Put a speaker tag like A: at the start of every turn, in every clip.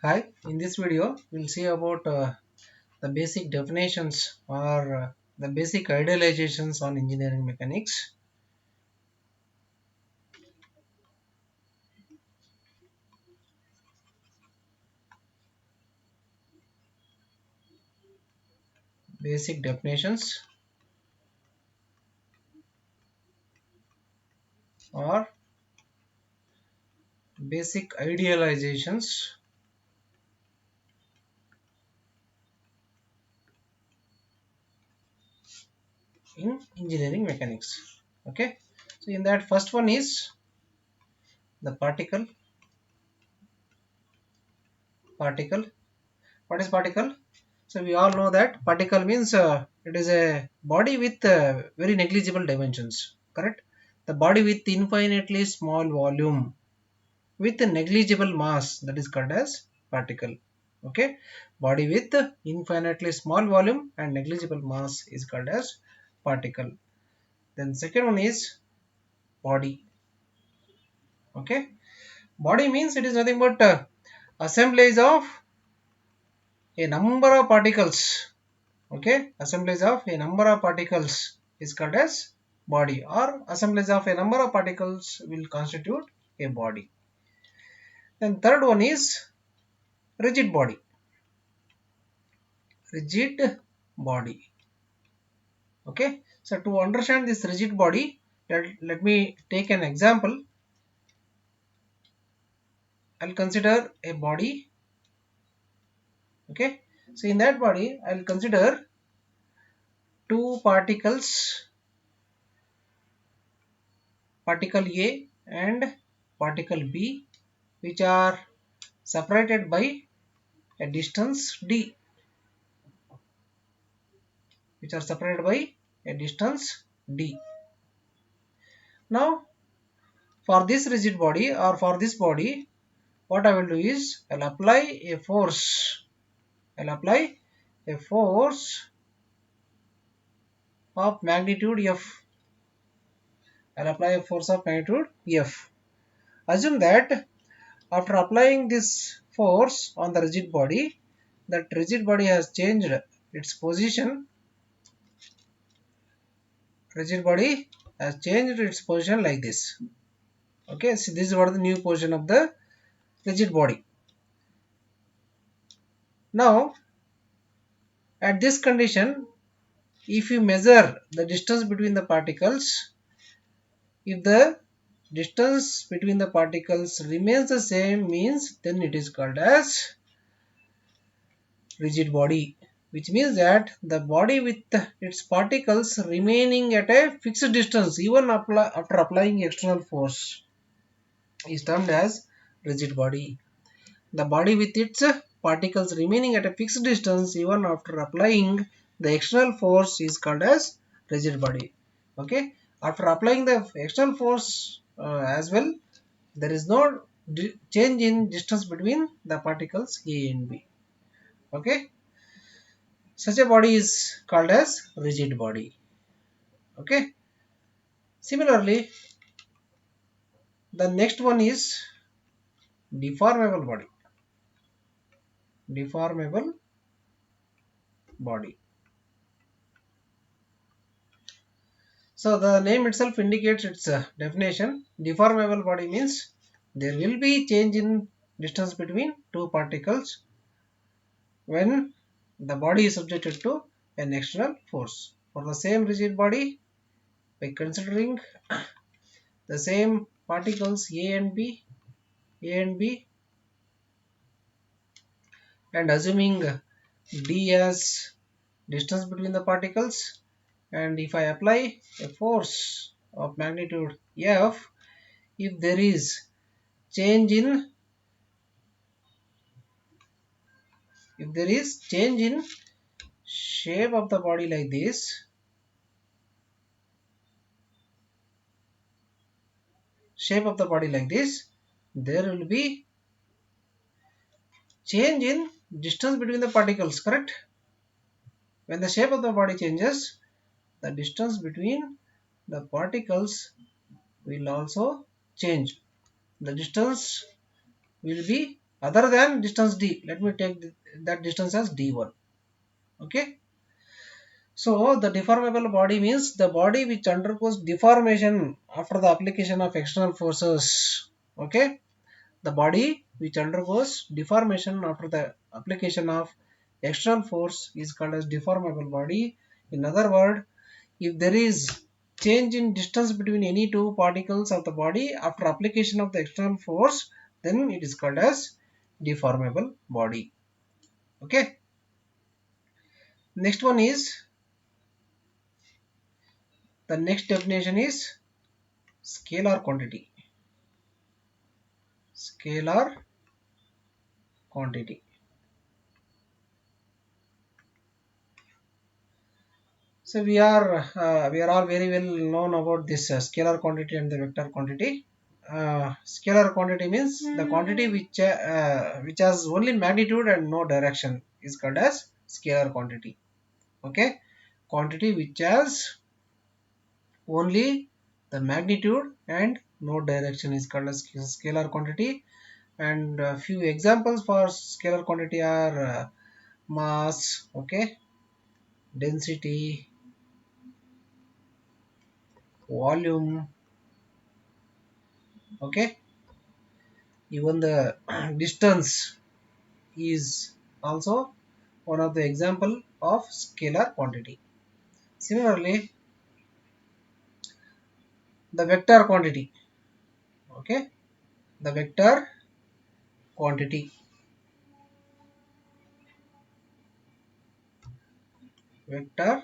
A: Hi, in this video we'll see about the basic definitions or the basic idealizations on engineering mechanics. Basic definitions or basic idealizations in engineering mechanics. Okay, so in that first one is the particle. Particle. What is particle? So we all know that particle means it is a body with very negligible dimensions. Correct? The body with infinitely small volume with a negligible mass, that is called as particle. Okay, body with infinitely small volume and negligible mass is called as particle. Then second one is body. Okay, body means it is nothing but assemblage of a number of particles. Okay, assemblage of a number of particles is called as body, or assemblage of a number of particles will constitute a body. Then third one is rigid body. Rigid body. Okay, so to understand this rigid body, let me take an example. I'll consider a body. Okay, so in that body I'll consider two particles, particle A and particle B, which are separated by a distance d, which are separated by a distance d. Now for this rigid body or for this body, what I will do is I'll apply a force. I'll apply a force of magnitude F. I'll apply a force of magnitude F. Assume that after applying this force on the rigid body, that rigid body has changed its position. Rigid body has changed its position like this. Okay, so this is what the new position of the rigid body. Now, at this condition, if you measure the distance between the particles, if the distance between the particles remains the same, means then it is called as rigid body, which means that the body with its particles remaining at a fixed distance even after applying external force is termed as rigid body. The body with its particles remaining at a fixed distance even after applying the external force is called as rigid body. Okay, after applying the external force as well, there is no change in distance between the particles A and B. Okay, such a body is called as rigid body. Okay, similarly, the next one is deformable body. Deformable body. So the name itself indicates its definition. Deformable body means there will be change in distance between two particles when the body is subjected to an external force. For the same rigid body, by considering the same particles A and B, and assuming d as distance between the particles, and if I apply a force of magnitude F, if there is change in shape of the body like this, there will be change in distance between the particles. Correct? When the shape of the body changes, the distance between the particles will also change. The distance will be other than distance d. Let me take that distance as d1. Okay. So the deformable body means the body which undergoes deformation after the application of external forces. Okay. The body which undergoes deformation after the application of external force is called as deformable body. In other words, if there is change in distance between any two particles of the body after application of the external force, then it is called as deformable body. Okay. Next one is, the next definition is scalar quantity. Scalar quantity. So we are all very well known about this scalar quantity and the vector quantity. Scalar quantity means the quantity which has only magnitude and no direction is called as scalar quantity. Okay, quantity which has only the magnitude and no direction is called as scalar quantity. And a few examples for scalar quantity are mass, okay, density, volume, okay, even the distance is also one of the example of scalar quantity. Similarly, the vector quantity, okay, the vector quantity, vector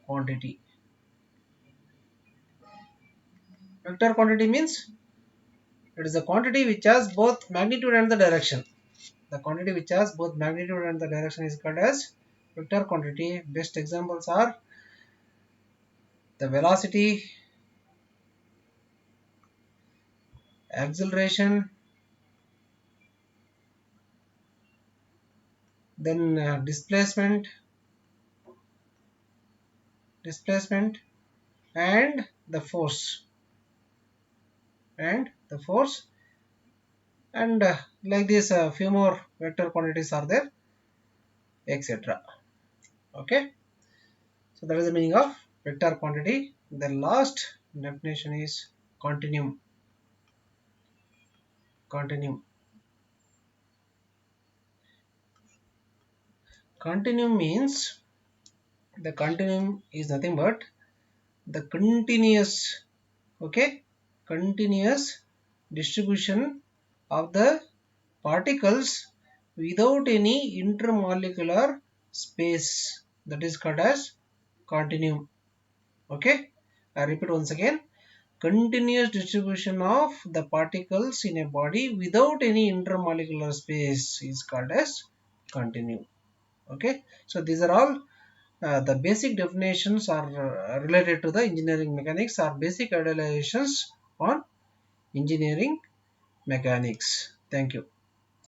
A: quantity. Vector quantity means it is a quantity which has both magnitude and the direction. The quantity which has both magnitude and the direction is called as vector quantity. Best examples are the velocity, acceleration, then displacement, and the force, and like this, a few more vector quantities are there, etc. Okay, so that is the meaning of vector quantity. The last definition is continuum. Continuum. Continuum means the continuum is nothing but the continuous, okay, continuous distribution of the particles without any intermolecular space, that is called as continuum. Okay, I repeat once again, continuous distribution of the particles in a body without any intermolecular space is called as continuum. Okay, so these are all the basic definitions are related to the engineering mechanics, or basic idealizations on engineering mechanics. Thank you.